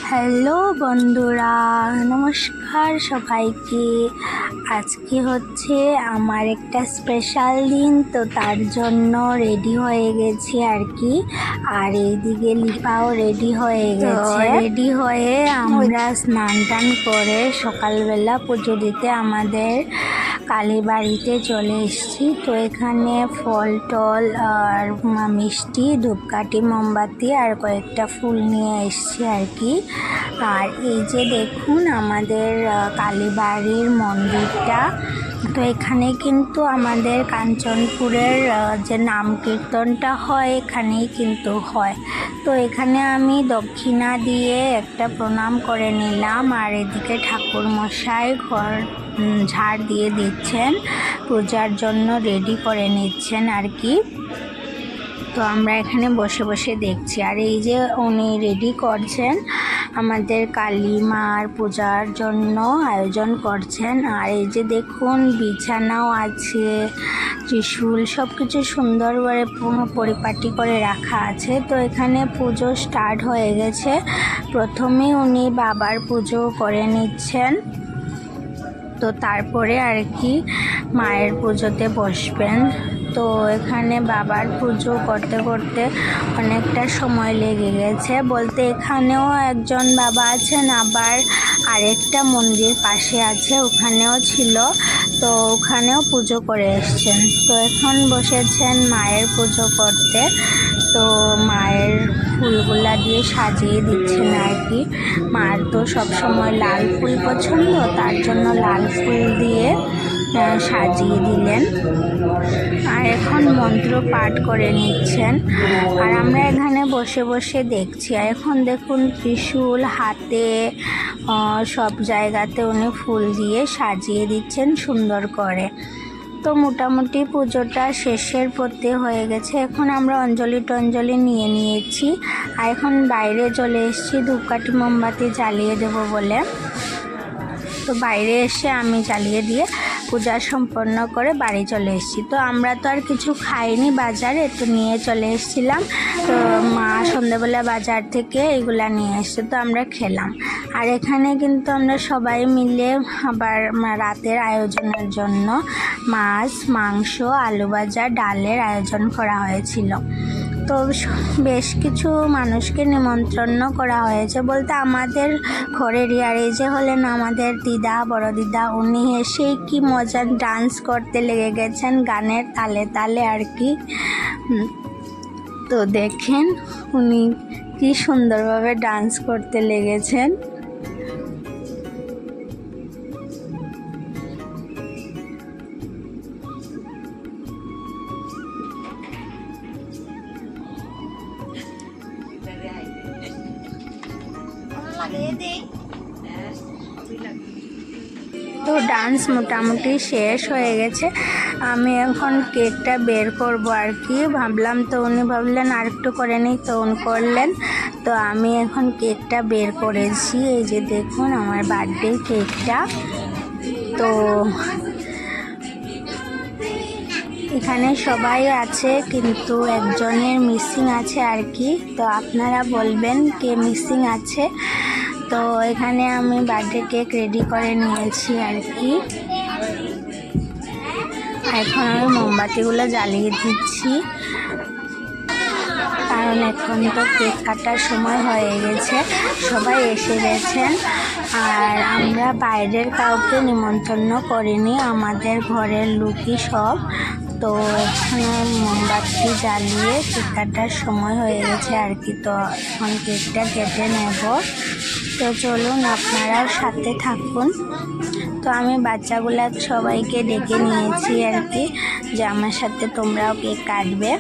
Hello বন্ধুরা, নমস্কার সবাইকে। আজকে হচ্ছে আমার একটা স্পেশাল দিন, তো তার জন্য রেডি হয়ে গেছি আর কি। আর এইদিকে লিপাও রেডি হয়ে গেছে। রেডি হয়ে আমরা স্নান টান করে সকালবেলা পুজো দিতে আমাদের কালীবাড়িতে চলে এসেছি। তো এখানে ফল টল আর মিষ্টি, ধূপকাঠি, মোমবাতি আর কয়েকটা ফুল নিয়ে এসেছি আর কি। আর এই যে দেখুন আমাদের কালীবাড়ির মন্দিরটা। তো এখানে কিন্তু আমাদের কাঞ্চনপুরের যে নাম কীর্তনটা হয় এখানেই কিন্তু হয়। তো এখানে আমি দক্ষিণা দিয়ে একটা প্রণাম করে নিলাম। আর এদিকে ঠাকুর মশাই ঘর ঝাড় দিয়ে দিচ্ছেন, পূজার জন্য রেডি করে নিচ্ছেন আর কি। তো আমরা এখানে বসে বসে দেখছি। আর এই যে উনি রেডি করছেন, আমাদের কালী মার পূজার জন্য আয়োজন করছেন। আর এই যে দেখুন বিছানাও আছে, ত্রিশূল, সব কিছু সুন্দরভাবে পরিপাটি করে রাখা আছে। তো এখানে পুজো স্টার্ট হয়ে গেছে। প্রথমে উনি বাবার পুজো করে নিচ্ছেন, তো তারপরে আর কি মায়ের পুজোতে বসবেন। তো এখানে বাবার পুজো করতে করতে অনেকটা সময় লেগে গেছে। বলতে এখানেও একজন বাবা আছেন, আবার আরেকটা মন্দির পাশে আছে, ওখানেও ছিল। তো ওখানেও পুজো করে এসছেন। তো এখন বসেছেন মায়ের পুজো করতে। তো মায়ের ফুলগুলা দিয়ে সাজিয়ে দিচ্ছেন আর কি। মার তো সবসময় লাল ফুল পছন্দ, তার জন্য লাল ফুল দিয়ে সাজিয়ে দিলেন। আর এখন মন্ত্র পাঠ করে নিচ্ছেন। আর আমরা এখানে বসে বসে দেখছি। আর এখন দেখুন ত্রিশূল হাতে সব জায়গাতে উনি ফুল দিয়ে সাজিয়ে দিচ্ছেন সুন্দর করে। তো মোটামুটি পুজোটা শেষের পথে হয়ে গেছে। এখন আমরা অঞ্জলি টঞ্জলি নিয়ে নিয়েছি। আর এখন বাইরে চলে এসেছি ধূপকাঠি মোমবাতি জ্বালিয়ে দেব বলে। তো বাইরে এসে আমি জ্বালিয়ে দিয়ে পূজা সম্পন্ন করে বাড়ি চলে এসেছি। তো আমরা তো আর কিছু খাইনি বাজারে, তো নিয়ে চলে এসেছিলাম। তো মা সন্ধ্যাবেলা বাজার থেকে এগুলা নিয়ে এসছে, তো আমরা খেলাম। আর এখানে কিন্তু আমরা সবাই মিলে আবার রাতের আয়োজনের জন্য মাছ, মাংস, আলু ভাজা, ডালের আয়োজন করা হয়েছিল। তো বেশ কিছু মানুষকে নিমন্ত্রণ করা হয়েছে। বলতে আমাদের ঘরেরই। আর এই যে হলেন আমাদের দিদা, বড় দিদা, উনি এসে কি মজার ডান্স করতে লেগে গেছেন গানের তালে তালে আর কি। তো দেখেন উনি কি সুন্দরভাবে ডান্স করতে লেগেছেন। তো ডান্স মোটামুটি শেষ হয়ে গেছে। আমি এখন কেকটা বের করব আর কি ভাবলাম। তো উনি ভাবলেন আর একটু করে নিই, তো উনি করলেন। তো আমি এখন কেকটা বের করেছি। এই যে দেখুন আমার বার্থডে কেকটা। তো এখানে সবাই আছে, কিন্তু একজনের মিসিং আছে আর কি। তো আপনারা বলবেন কে মিসিং আছে। তো এখানে আমি বার্থডে কেক রেডি করে নিয়েছি আর কি। এখন আমি মোমবাতিগুলো জ্বালিয়ে দিচ্ছি, কারণ এখন তো কেক কাটার সময় হয়ে গেছে, সবাই এসে গেছেন। আর আমরা বাইরের কাউকে নিমন্ত্রণ করিনি, আমাদের ঘরের লোকই সব। তো এখানে মোমবাতি জ্বালিয়ে কেক কাটার সময় হয়ে গেছে আর কি। তো এখন কেকটা কেটে নেব। তো চলুন আপনারাও সাথে থাকুন। তো আমি বাচ্চাগুলা সবাইকে ডেকে নিয়েছি আর কি, যে আমার সাথে তোমরাও কেক কাটবে।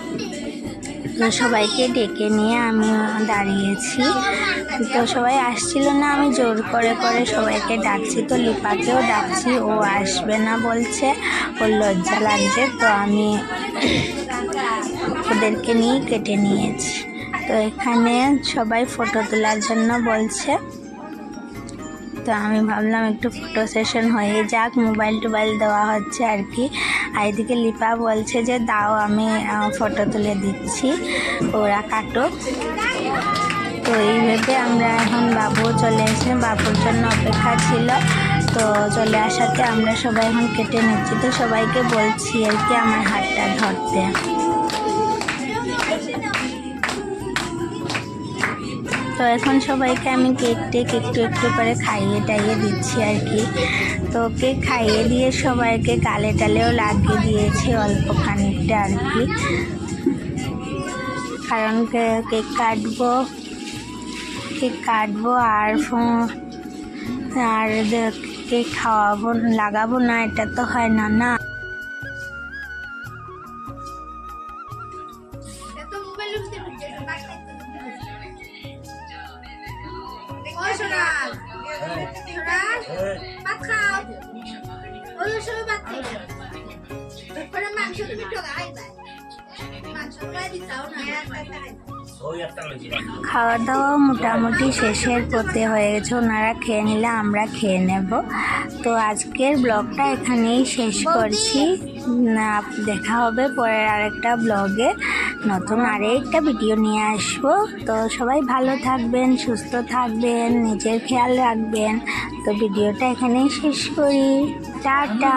তো সবাইকে ডেকে নিয়ে আমি দাঁড়িয়েছি। তো সবাই আসছিল না, আমি জোর করে করে সবাইকে ডাকছি। তো লিপাকেও ডাকছি, ও আসবে না বলছে, ওর লজ্জা লাগছে। তো আমি ওদেরকে নিয়ে কেটে নিয়েছি। তো এখানে সবাই ফটো তোলার জন্য বলছে। তো আমি ভাবলাম একটু ফটো সেশন হয়ে যাক, মোবাইল টোবাইল দেওয়া হচ্ছে আর কি। আর এদিকে লিপা বলছে যে দাও আমি ফটো তুলে দিচ্ছি, ওরা কাটো। তো এই ভেবে আমরা এখন বাবুও চলে এসেছি, বাবুর জন্য অপেক্ষা ছিল। তো চলে আসাতে আমরা সবাই এখন কেটে নিচ্ছি। তো সবাইকে বলছি আর কি আমার হাতটা ধরতে। তো এখন সবাইকে আমি কেক একটু একটু করে খাইয়ে টাইয়ে দিচ্ছি আর কি। তো কেক খাইয়ে দিয়ে সবাইকে গালে টালেও লাগিয়ে দিয়েছি অল্প খানিকটা আর কি, কারণ কেক কাটবো আর কেক খাওয়াবো লাগাবো না, এটা তো হয় না না। খাওয়া দাওয়া মোটামুটি শেষের পথে হয়ে গেছে, ওনারা খেয়ে নিলে আমরা খেয়ে নেব। তো আজকের ব্লগটা এখানেই শেষ করছি। দেখা হবে পরের আরেকটা ব্লগে, নতুন আরেকটা ভিডিও নিয়ে আসবো। তো সবাই ভালো থাকবেন, সুস্থ থাকবেন, নিজের খেয়াল রাখবেন। তো ভিডিওটা এখানেই শেষ করি, টাটা।